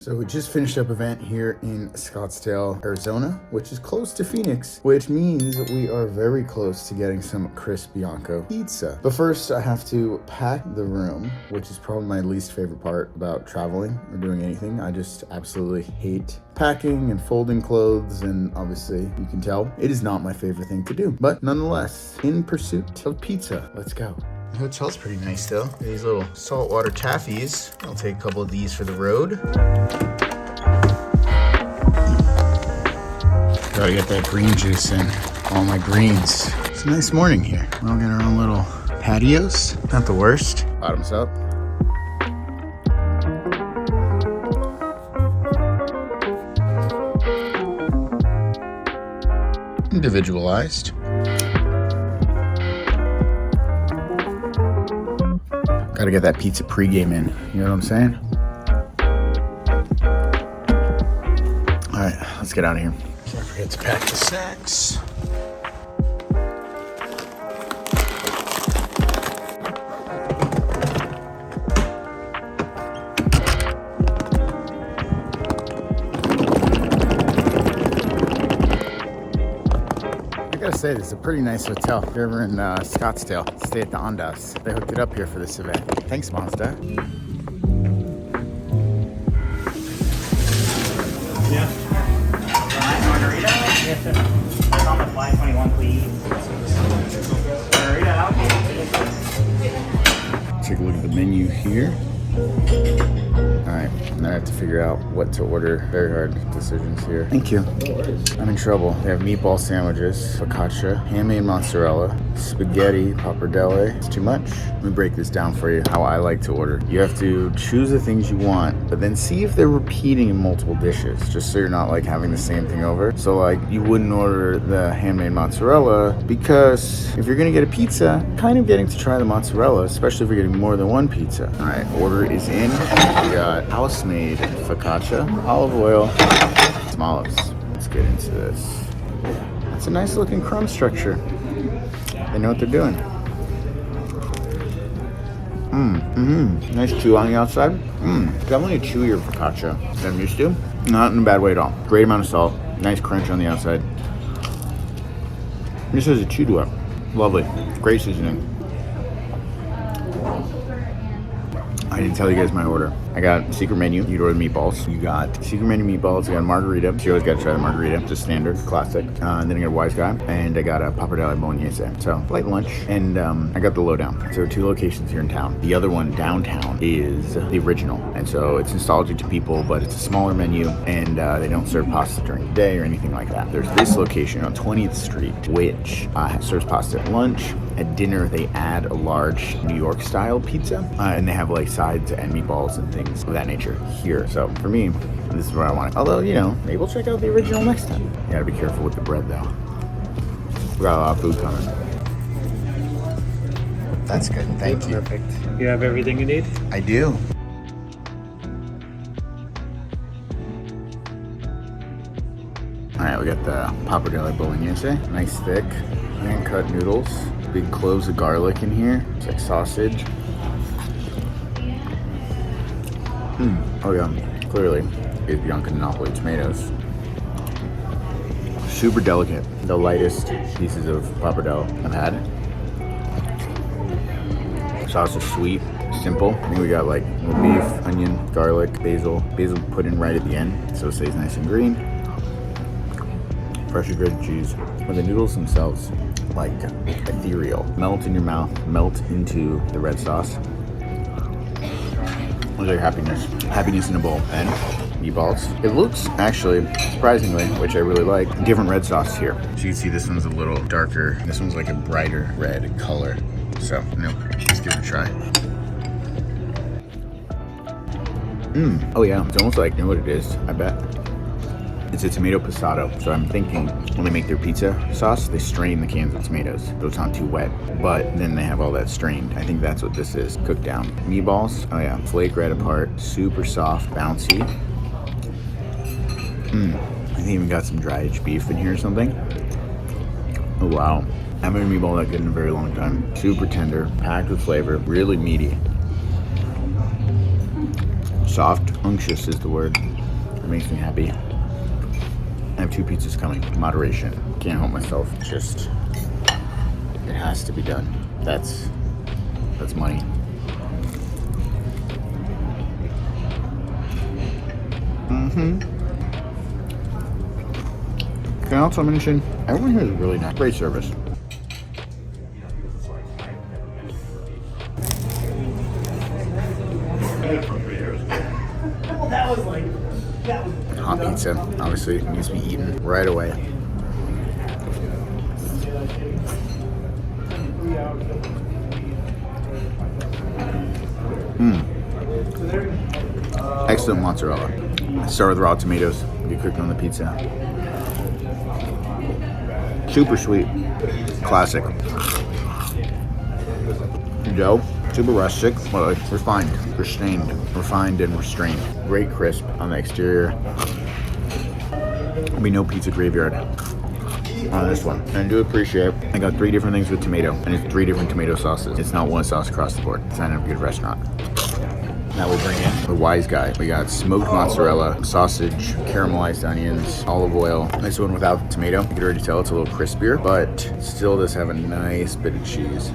So we just finished up an event here in Scottsdale, Arizona, which is close to Phoenix, which means we are very close to getting some crisp Bianco pizza. But first I have to pack the room, which is probably my least favorite part about traveling or doing anything. I just absolutely hate packing and folding clothes, and obviously you can tell it is not my favorite thing to do. But nonetheless, in pursuit of pizza, let's go. The hotel's pretty nice though. These little saltwater taffies. I'll take a couple of these for the road. Gotta get that green juice in. All my greens. It's a nice morning here. We'll get our own little patios. Not the worst. Bottoms up. Individualized. Gotta get that pizza pregame in. You know what I'm saying? All right, let's get out of here. Can't forget to pack the snacks. I gotta say, this is a pretty nice hotel. If you're ever in Scottsdale, stay at the Ondas. They hooked it up here for this event. Thanks, Mazda. Yeah. Margarita? Yes, sir. It's on the 521, please. Margarita out. Take a look at the menu here. All right, now I have to figure out what to order. Very hard decisions here. Thank you. I'm in trouble. They have meatball sandwiches, focaccia, handmade mozzarella, spaghetti, pappardelle. It's too much. Let me break this down for you, how I like to order. You have to choose the things you want, but then see if they're repeating in multiple dishes, just so you're not like having the same thing over. So like you wouldn't order the handmade mozzarella because if you're gonna get a pizza, kind of getting to try the mozzarella, especially if you're getting more than one pizza. All right, order is in. We got house-made focaccia, olive oil, some olives. Let's get into this. That's a nice looking crumb structure. They know what they're doing. Nice chew on the outside. Definitely a chewier focaccia than I'm used to. Not in a bad way at all. Great amount of salt. Nice crunch on the outside. This is a chew to it. Lovely. Great seasoning. I didn't tell you guys my order. I got secret menu. You'd order meatballs. You got secret menu meatballs. I got a margarita. So you always got to try the margarita. Just standard, classic. And then I got a wise guy. And I got a pappardelle bolognese. So light lunch. And I got the lowdown. So there are two locations here in town. The other one downtown is the original. And so it's nostalgic to people, but it's a smaller menu. And they don't serve pasta during the day or anything like that. There's this location on 20th Street, which serves pasta at lunch. At dinner, they add a large New York style pizza. And they have like sides and meatballs and things of that nature here. So for me, this is where I want it. Although, you know, maybe we'll check out the original next time. You gotta be careful with the bread though. We got a lot of food coming. That's good, thank you. Perfect. You have everything you need? I do. All right, we got the pappardelle bolognese. Nice thick, hand-cut noodles. Big cloves of garlic in here. It's like sausage. Oh yeah, clearly is Bianco DiNapoli tomatoes. Super delicate. The lightest pieces of pappardelle I've had. Sauce is sweet, simple. I think we got like little beef, onion, garlic, basil. Basil put in right at the end, so it stays nice and green. Freshly grated cheese. But the noodles themselves, like ethereal. Melt in your mouth, melt into the red sauce. It was like happiness. Happiness in a bowl. And meatballs. It looks actually, surprisingly, which I really like, different red sauce here. So you can see this one's a little darker. This one's like a brighter red color. So, let's give it a try. Oh yeah, it's almost like, you know what it is, I bet? It's a tomato passato. So I'm thinking when they make their pizza sauce, they strain the cans of tomatoes so it's not too wet. But then they have all that strained. I think that's what this is, cooked down. Meatballs, oh yeah, flake right apart, super soft, bouncy. I think even got some dry aged beef in here or something. Oh wow. I haven't had a meatball that good in a very long time. Super tender, packed with flavor, really meaty. Soft, unctuous is the word. It makes me happy. I have 2 pizzas coming. Moderation. Can't help myself. Just, it has to be done. That's money. Can I also mention, everyone here is really nice. Great service. Hot pizza, obviously, needs to be eaten right away. Excellent mozzarella. Start with raw tomatoes. Get cooked on the pizza. Super sweet. Classic. Dough. Super rustic, but refined, refined and restrained. Great crisp on the exterior. There'll be no pizza graveyard on this one. And I do appreciate, I got 3 different things with tomato, and it's 3 different tomato sauces. It's not one sauce across the board. It's not a good restaurant. Now we bring in the wise guy. We got smoked mozzarella, sausage, caramelized onions, olive oil. This one without the tomato. You can already tell it's a little crispier, but still does have a nice bit of cheese.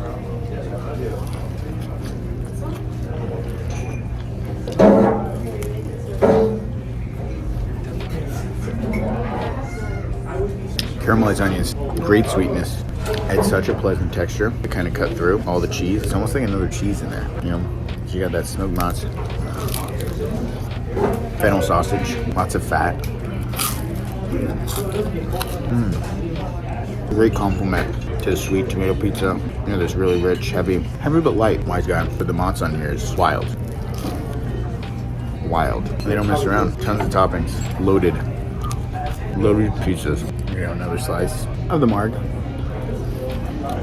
Caramelized onions, great sweetness. It's such a pleasant texture to kind of cut through all the cheese. It's almost like another cheese in there, you know? You got that smoked mozz, fennel sausage, lots of fat. Great compliment to the sweet tomato pizza. You know, this really rich, heavy but light. Wise guy, but the mozz on here is wild. Wild. They don't mess around. Tons of toppings. Loaded pizzas. Here you go, another slice of the marg.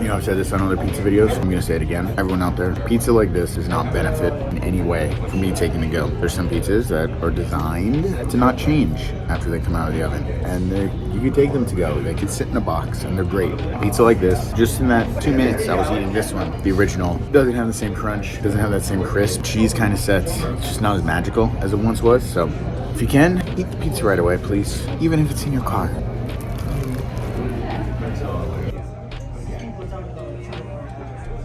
You know, I've said this on other pizza videos. I'm gonna say it again. Everyone out there, pizza like this does not benefit in any way from me taking to go. There's some pizzas that are designed to not change after they come out of the oven, and you could take them to go. They could sit in a box, and they're great. Pizza like this, just in that 2 minutes I was eating this one, the original, doesn't have the same crunch, doesn't have that same crisp. Cheese kind of sets. It's just not as magical as it once was. So, if you can, eat the pizza right away, please, even if it's in your car.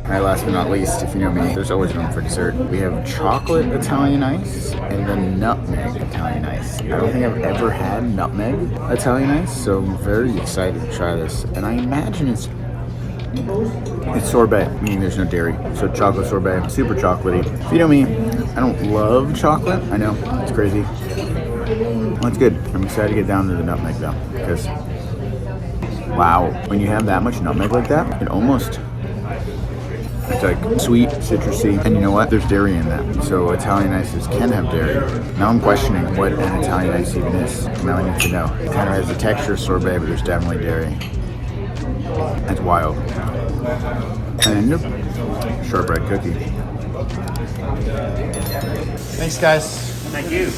Alright, last but not least, if you know me, there's always room for dessert. We have chocolate Italian ice and then nutmeg Italian ice. I don't think I've ever had nutmeg Italian ice, so I'm very excited to try this. And I imagine it's sorbet, meaning there's no dairy. So chocolate sorbet, super chocolatey. If you know me, I don't love chocolate. I know, it's crazy. Well, it's good. I'm excited to get down to the nutmeg though, because wow, when you have that much nutmeg like that, it almost, it's like sweet, citrusy, and you know what? There's dairy in that. So Italian ices can have dairy. Now I'm questioning what an Italian ice even is. Now I need to know. It kind of has the texture of sorbet, but there's definitely dairy. That's wild. And shortbread cookie. Thanks, guys. Thank you.